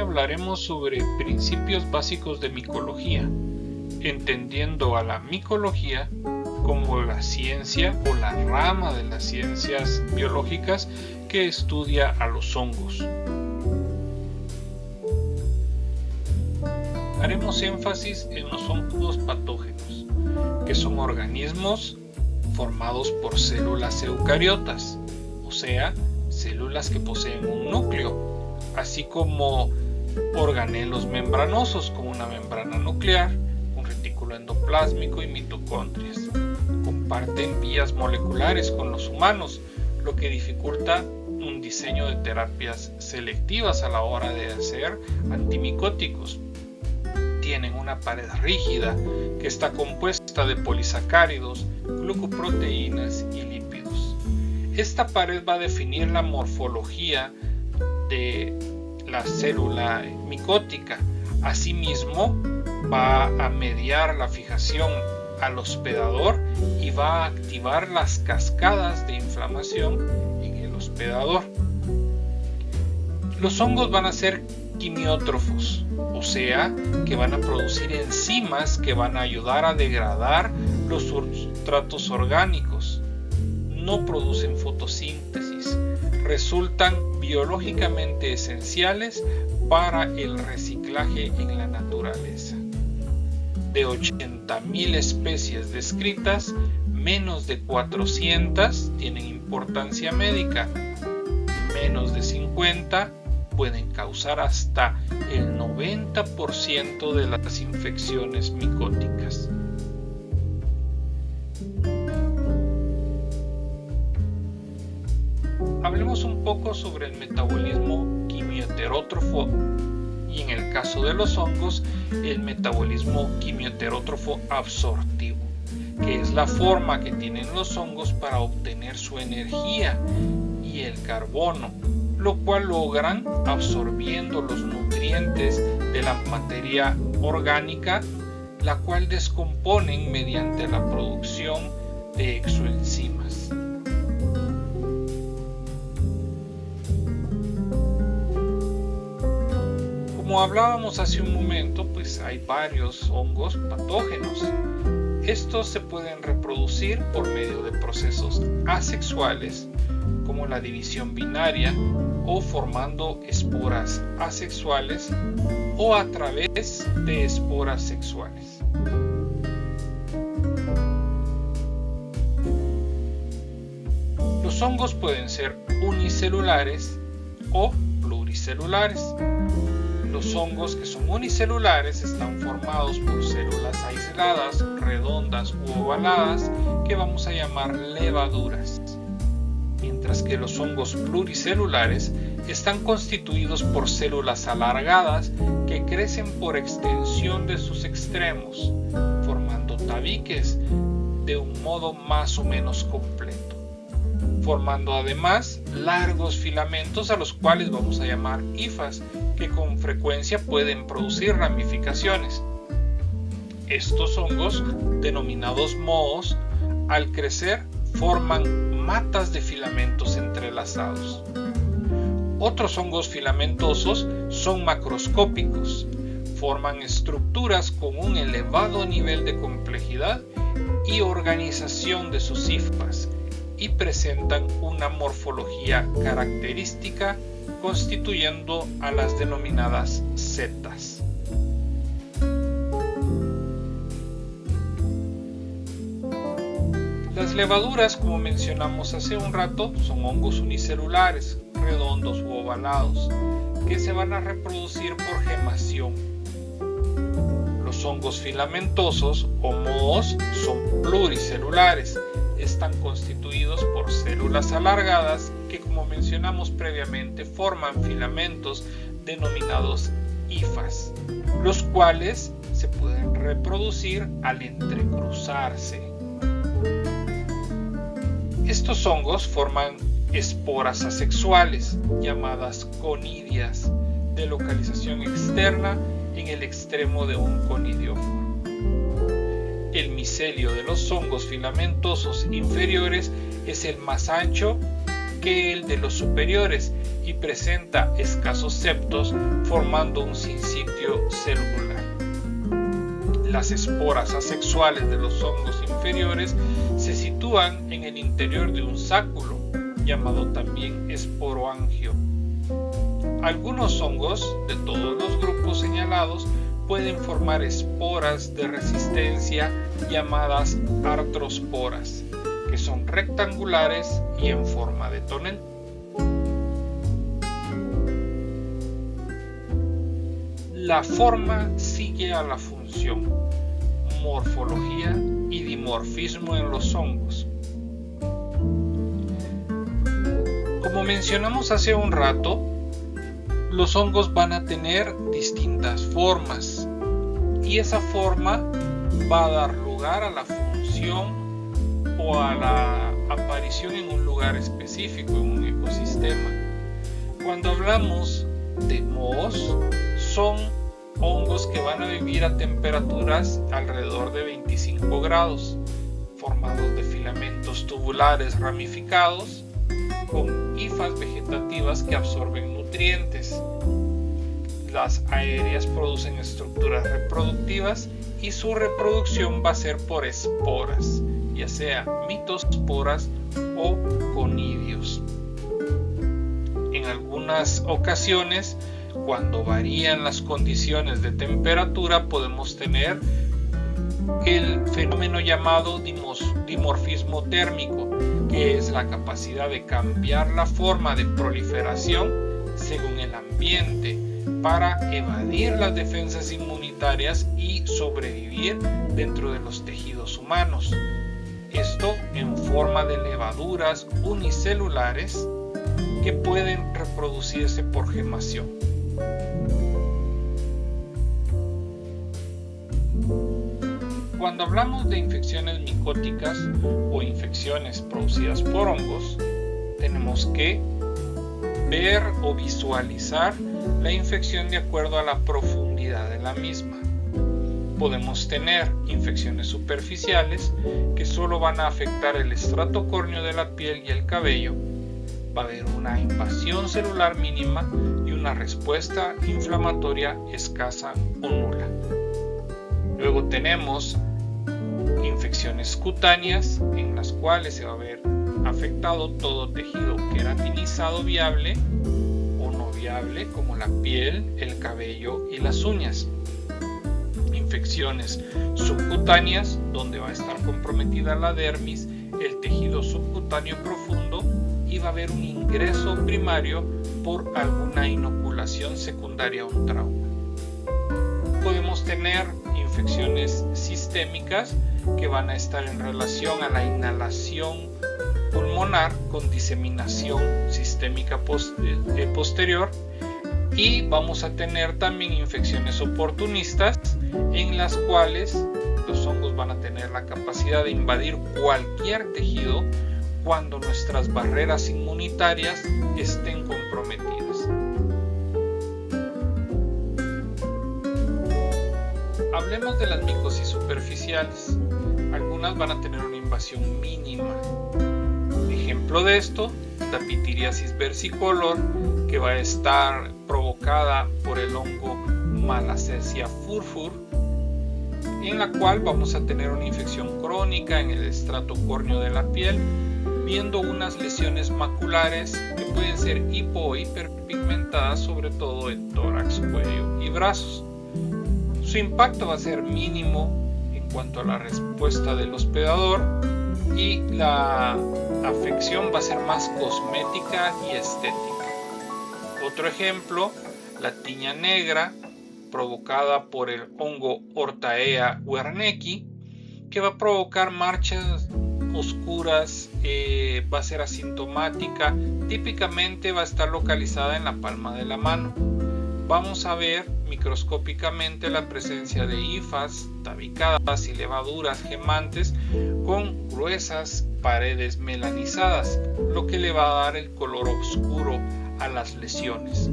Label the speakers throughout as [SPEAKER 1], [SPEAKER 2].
[SPEAKER 1] hablaremos sobre principios básicos de micología, entendiendo a la micología como la ciencia o la rama de las ciencias biológicas que estudia a los hongos. Haremos énfasis en los hongos patógenos, que son organismos formados por células eucariotas, o sea, células que poseen un núcleo, así como organelos membranosos como una membrana nuclear, un retículo endoplásmico y mitocondrias. Comparten vías moleculares con los humanos, lo que dificulta un diseño de terapias selectivas a la hora de hacer antimicóticos. Tienen una pared rígida que está compuesta de polisacáridos, glucoproteínas y lípidos. Esta pared va a definir la morfología de la célula micótica. Asimismo, va a mediar la fijación al hospedador y va a activar las cascadas de inflamación en el hospedador. Los hongos van a ser quimiótrofos, o sea, que van a producir enzimas que van a ayudar a degradar los sustratos orgánicos. No producen fotosíntesis, resultan biológicamente esenciales para el reciclaje en la naturaleza. De 80.000 especies descritas, menos de 400 tienen importancia médica, menos de 50 pueden causar hasta el 90% de las infecciones micóticas. Hablemos un poco sobre el metabolismo quimioheterótrofo y en el caso de los hongos, el metabolismo quimioheterótrofo absortivo, que es la forma que tienen los hongos para obtener su energía y el carbono, lo cual logran absorbiendo los nutrientes de la materia orgánica, la cual descomponen mediante la producción de exoenzimas. Como hablábamos hace un momento, pues hay varios hongos patógenos. Estos se pueden reproducir por medio de procesos asexuales, como la división binaria, o formando esporas asexuales o a través de esporas sexuales. Los hongos pueden ser unicelulares o pluricelulares. Los hongos que son unicelulares están formados por células aisladas, redondas u ovaladas, que vamos a llamar levaduras. Mientras que los hongos pluricelulares están constituidos por células alargadas que crecen por extensión de sus extremos, formando tabiques de un modo más o menos completo, formando además largos filamentos a los cuales vamos a llamar hifas, que con frecuencia pueden producir ramificaciones. Estos hongos, denominados mohos, al crecer forman matas de filamentos entrelazados. Otros hongos filamentosos son macroscópicos, forman estructuras con un elevado nivel de complejidad y organización de sus hifas y presentan una morfología característica, constituyendo a las denominadas setas. Las levaduras, como mencionamos hace un rato, son hongos unicelulares, redondos u ovalados, que se van a reproducir por gemación. Los hongos filamentosos o mohos son pluricelulares, están constituidos por células alargadas que, como mencionamos previamente, forman filamentos denominados hifas, los cuales se pueden reproducir al entrecruzarse. Estos hongos forman esporas asexuales, llamadas conidias, de localización externa en el extremo de un conidióforo. El micelio de los hongos filamentosos inferiores es el más ancho que el de los superiores y y presenta escasos septos formando un sinsitio celular. Las esporas asexuales de los hongos inferiores se sitúan en el interior de un sáculo, llamado también esporoangio. Algunos hongos de todos los grupos señalados pueden formar esporas de resistencia llamadas artrosporas, que son rectangulares y en forma de tonel. La forma sigue a la función, morfología y dimorfismo en los hongos. Como mencionamos hace un rato, los hongos van a tener distintas formas y esa forma va a dar lugar a la función o a la aparición en un lugar específico, en un ecosistema. Cuando hablamos de mohos, son hongos que van a vivir a temperaturas alrededor de 25 grados, formados de filamentos tubulares ramificados con hifas vegetativas que absorben nutrientes. Las aéreas producen estructuras reproductivas y su reproducción va a ser por esporas, ya sea mitosporas o conidios. En algunas ocasiones, cuando varían las condiciones de temperatura, podemos tener el fenómeno llamado dimorfismo térmico, que es la capacidad de cambiar la forma de proliferación según el ambiente para evadir las defensas inmunitarias y sobrevivir dentro de los tejidos humanos. Esto en forma de levaduras unicelulares que pueden reproducirse por gemación. Cuando hablamos de infecciones micóticas o infecciones producidas por hongos, tenemos que ver o visualizar la infección de acuerdo a la profundidad de la misma. Podemos tener infecciones superficiales que solo van a afectar el estrato córneo de la piel y el cabello. Va a haber una invasión celular mínima y una respuesta inflamatoria escasa o nula. Luego tenemos infecciones cutáneas en las cuales se va a ver afectado todo tejido queratinizado viable o no viable, como la piel, el cabello y las uñas. Infecciones subcutáneas, donde va a estar comprometida la dermis, el tejido subcutáneo profundo, y va a haber un ingreso primario por alguna inoculación secundaria a un trauma. Podemos tener infecciones sistémicas que van a estar en relación a la inhalación pulmonar con diseminación sistémica posterior, y vamos a tener también infecciones oportunistas en las cuales los hongos van a tener la capacidad de invadir cualquier tejido cuando nuestras barreras inmunitarias estén comprometidas. Hablemos de las micosis superficiales. Algunas van a tener una invasión mínima. Ejemplo de esto, la pitiriasis versicolor, que va a estar provocada por el hongo Malassezia furfur, en la cual vamos a tener una infección crónica en el estrato córneo de la piel, viendo unas lesiones maculares que pueden ser hipo o hiperpigmentadas, sobre todo en tórax, cuello y brazos. Su impacto va a ser mínimo en cuanto a la respuesta del hospedador y la afección va a ser más cosmética y estética. Otro ejemplo, la tiña negra provocada por el hongo Ortaea wernicki, que va a provocar marchas oscuras, va a ser asintomática, típicamente va a estar localizada en la palma de la mano. Vamos a ver microscópicamente la presencia de hifas, tabicadas y levaduras gemantes con gruesas paredes melanizadas, lo que le va a dar el color oscuro a las lesiones.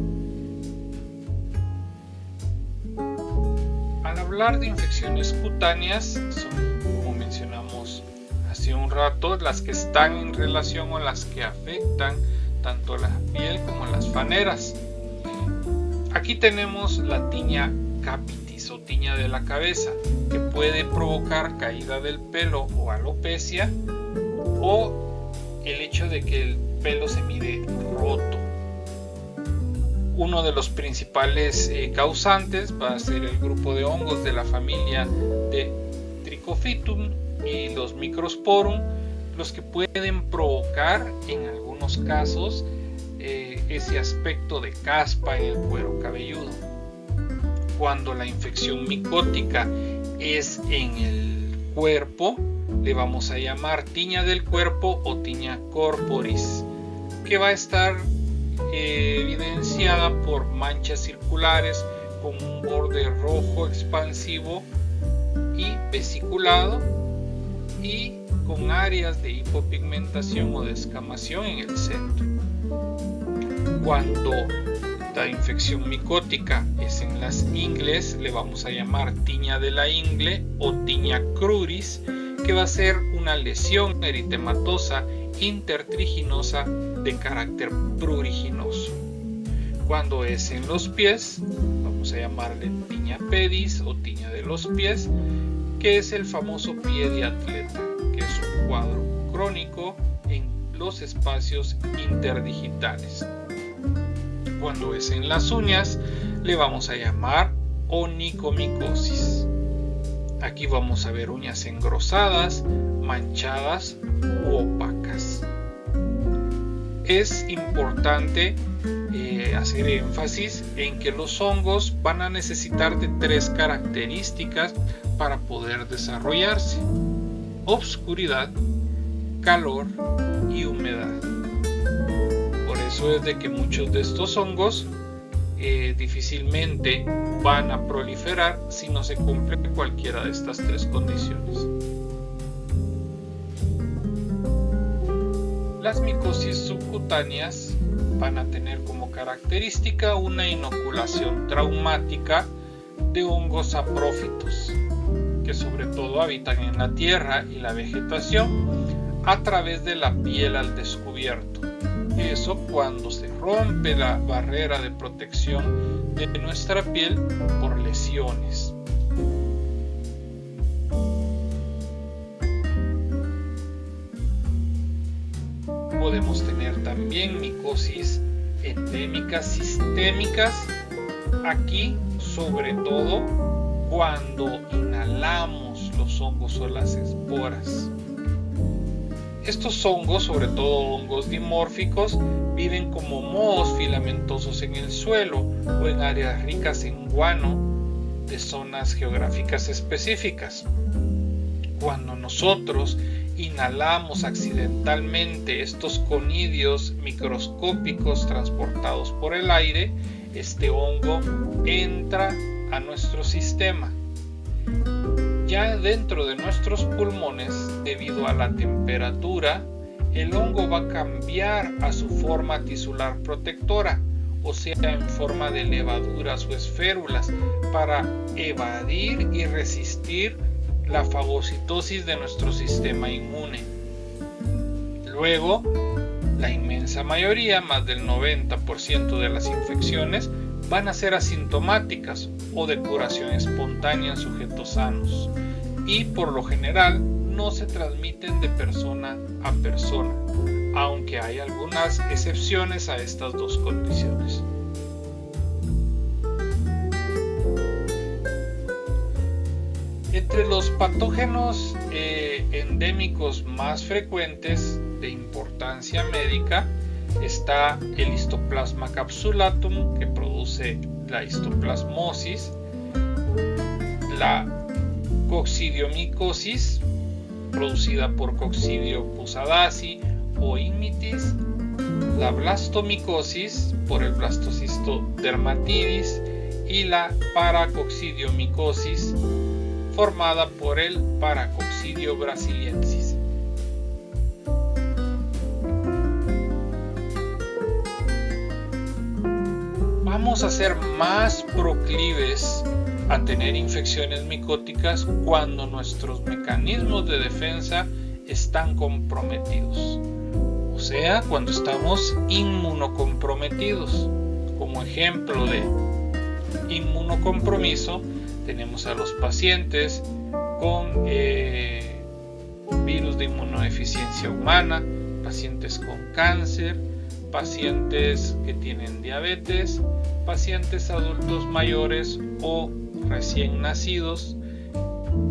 [SPEAKER 1] Al hablar de infecciones cutáneas, son, como mencionamos hace un rato, las que están en relación o las que afectan tanto la piel como las faneras. Aquí tenemos la tiña capitis o tiña de la cabeza, que puede provocar caída del pelo o alopecia, o el hecho de que el pelo se mire roto. Uno de los principales causantes va a ser el grupo de hongos de la familia de Trichophytum y los Microsporum, los que pueden provocar en algunos casos ese aspecto de caspa en el cuero cabelludo. Cuando la infección micótica es en el cuerpo, le vamos a llamar tiña del cuerpo o tiña corporis, que va a estar evidenciada por manchas circulares con un borde rojo expansivo y vesiculado y con áreas de hipopigmentación o descamación en el centro. Cuando la infección micótica es en las ingles, le vamos a llamar tiña de la ingle o tiña cruris, que va a ser una lesión eritematosa intertriginosa de carácter pruriginoso. Cuando es en los pies, vamos a llamarle tiña pedis o tiña de los pies, que es el famoso pie de atleta, que es un cuadro crónico en los espacios interdigitales. Cuando es en las uñas, le vamos a llamar onicomicosis. Aquí vamos a ver uñas engrosadas, manchadas u opacas. Es importante hacer énfasis en que los hongos van a necesitar de 3 características para poder desarrollarse: obscuridad, calor y humedad. Por eso es de que muchos de estos hongos difícilmente van a proliferar si no se cumple cualquiera de estas 3 condiciones. Las micosis subcutáneas van a tener como característica una inoculación traumática de hongos saprófitos, que sobre todo habitan en la tierra y la vegetación a través de la piel al descubierto. Eso cuando se rompe la barrera de protección de nuestra piel por lesiones. Podemos tener también micosis endémicas sistémicas, aquí sobre todo cuando inhalamos los hongos o las esporas. Estos hongos, sobre todo hongos dimórficos, viven como mohos filamentosos en el suelo o en áreas ricas en guano de zonas geográficas específicas. Cuando nosotros inhalamos accidentalmente estos conidios microscópicos transportados por el aire, este hongo entra a nuestro sistema. Ya dentro de nuestros pulmones, debido a la temperatura, el hongo va a cambiar a su forma tisular protectora, o sea, en forma de levaduras o esférulas, para evadir y resistir la fagocitosis de nuestro sistema inmune. Luego, la inmensa mayoría, más del 90% de las infecciones, van a ser asintomáticas o de curación espontánea en sujetos sanos y por lo general no se transmiten de persona a persona, aunque hay algunas excepciones a estas 2 condiciones. Entre los patógenos endémicos más frecuentes de importancia médica está el Histoplasma capsulatum, que produce la histoplasmosis, la coccidiomicosis, producida por Coccidio pusadaci o ignitis, la blastomicosis por el Blastocisto dermatidis y la paracoccidiomicosis formada por el Paracoccidio brasiliensis. Vamos a ser más proclives a tener infecciones micóticas cuando nuestros mecanismos de defensa están comprometidos. O o sea, cuando estamos inmunocomprometidos. Como ejemplo de inmunocompromiso tenemos a los pacientes con virus de inmunodeficiencia humana, pacientes con cáncer, pacientes que tienen diabetes, pacientes adultos mayores o recién nacidos,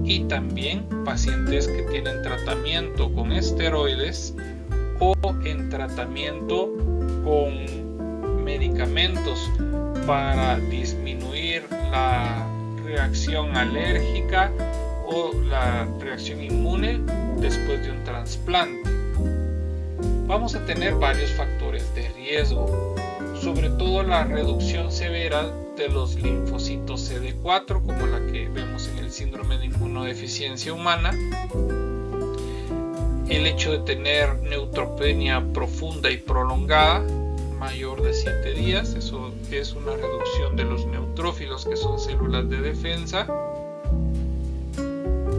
[SPEAKER 1] y también pacientes que tienen tratamiento con esteroides o en tratamiento con medicamentos para disminuir la reacción alérgica o la reacción inmune después de un trasplante. Vamos a tener varios factores de riesgo, sobre todo la reducción severa de los linfocitos CD4, como la que vemos en el síndrome de inmunodeficiencia humana, el hecho de tener neutropenia profunda y prolongada, mayor de 7 días, eso es una reducción de los neutrófilos, que son células de defensa.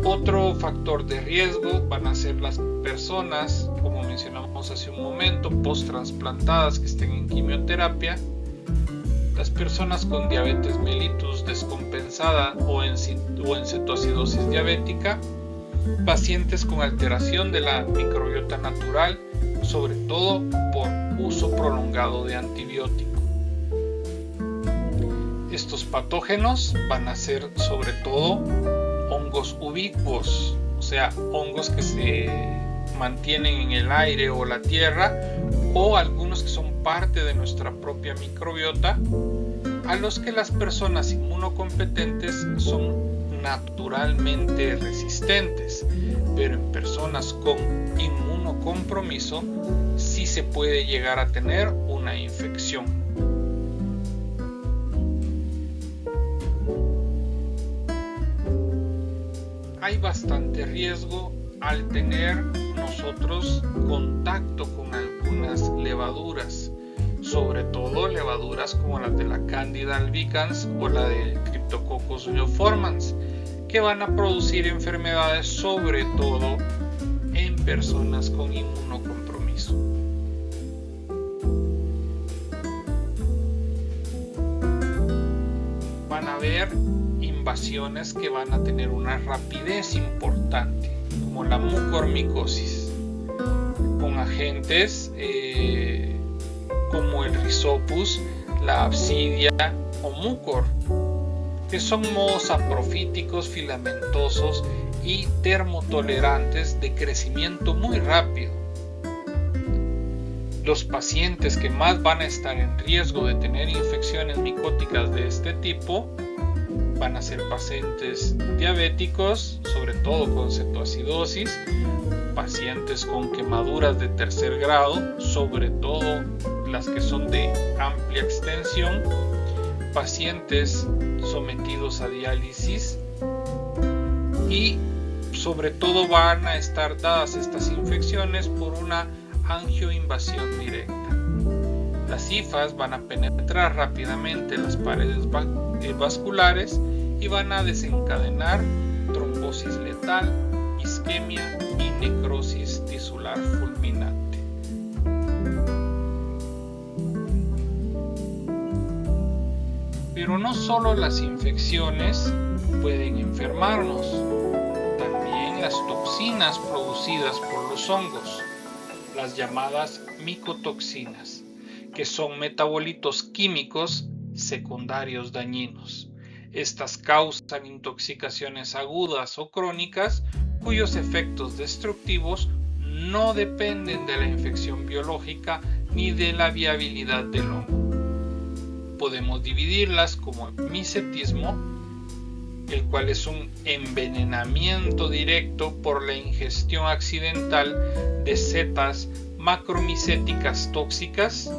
[SPEAKER 1] Otro factor de riesgo van a ser las personas, como mencionamos hace un momento, post-transplantadas que estén en quimioterapia, las personas con diabetes mellitus descompensada o en cetoacidosis diabética, pacientes con alteración de la microbiota natural, sobre todo por uso prolongado de antibiótico. Estos patógenos van a ser sobre todo hongos ubicuos, o sea, hongos que se mantienen en el aire o la tierra, o algunos que son parte de nuestra propia microbiota, a los que las personas inmunocompetentes son naturalmente resistentes, pero en personas con inmunocompromiso sí se puede llegar a tener una infección. Hay bastante riesgo al tener nosotros contacto con algunas levaduras, sobre todo levaduras como las de la Candida albicans o la de Cryptococcus neoformans, que van a producir enfermedades sobre todo en personas con inmunocompromiso. Van a haber invasiones que van a tener una rapidez importante, como la mucormicosis, con agentes como el Rhizopus, la Absidia o Mucor, que son mohos saprofíticos, filamentosos y termotolerantes de crecimiento muy rápido. Los pacientes que más van a estar en riesgo de tener infecciones micóticas de este tipo van a ser pacientes diabéticos, sobre todo con cetoacidosis, pacientes con quemaduras de tercer grado, sobre todo las que son de amplia extensión, pacientes sometidos a diálisis, y sobre todo van a estar dadas estas infecciones por una angioinvasión directa. Las hifas van a penetrar rápidamente las paredes vasculares y van a desencadenar trombosis letal, isquemia y necrosis tisular fulminante. Pero no solo las infecciones pueden enfermarnos, también las toxinas producidas por los hongos, las llamadas micotoxinas, que son metabolitos químicos secundarios dañinos. Estas causan intoxicaciones agudas o crónicas cuyos efectos destructivos no dependen de la infección biológica ni de la viabilidad del hongo. Podemos dividirlas como micetismo, el cual es un envenenamiento directo por la ingestión accidental de setas macromicéticas tóxicas.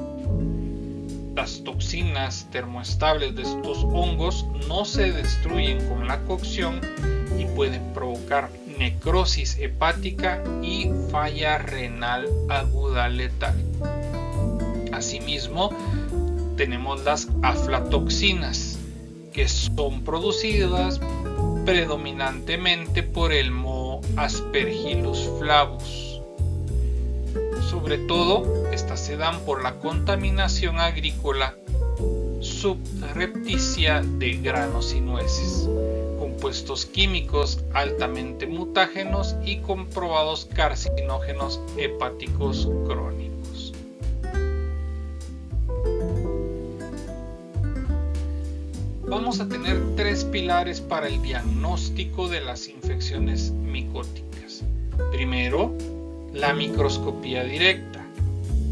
[SPEAKER 1] Las toxinas termoestables de estos hongos no se destruyen con la cocción y pueden provocar necrosis hepática y falla renal aguda letal. Asimismo, tenemos las aflatoxinas, que son producidas predominantemente por el moho Aspergillus flavus. Sobre todo, estas se dan por la contaminación agrícola subrepticia de granos y nueces, compuestos químicos altamente mutágenos y comprobados carcinógenos hepáticos crónicos. Vamos a tener tres pilares para el diagnóstico de las infecciones micóticas. Primero, la microscopía directa,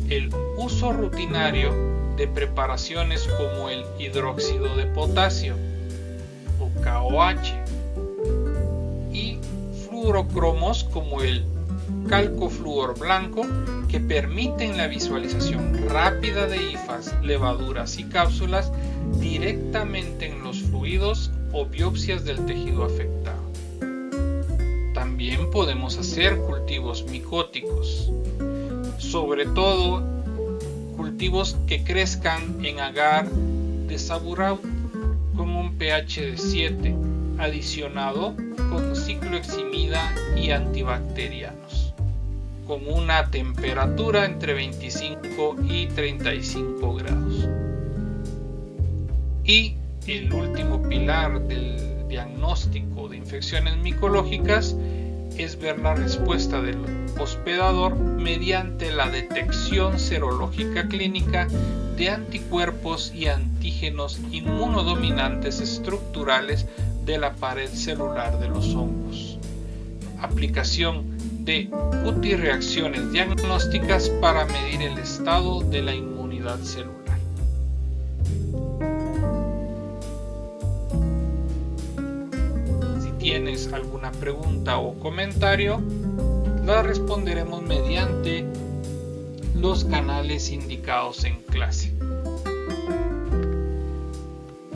[SPEAKER 1] el uso rutinario de preparaciones como el hidróxido de potasio o KOH y fluorocromos como el calcofluor blanco que permiten la visualización rápida de hifas, levaduras y cápsulas directamente en los fluidos o biopsias del tejido afectado. También podemos hacer cultivos micóticos, sobre todo cultivos que crezcan en agar de saburau con un pH de 7, adicionado con cicloheximida y antibacterianos, con una temperatura entre 25 y 35 grados. Y el último pilar del diagnóstico de infecciones micológicas es ver la respuesta del hospedador mediante la detección serológica clínica de anticuerpos y antígenos inmunodominantes estructurales de la pared celular de los hongos. Aplicación de UTI-reacciones diagnósticas para medir el estado de la inmunidad celular. Si tienes alguna pregunta o comentario, la responderemos mediante los canales indicados en clase.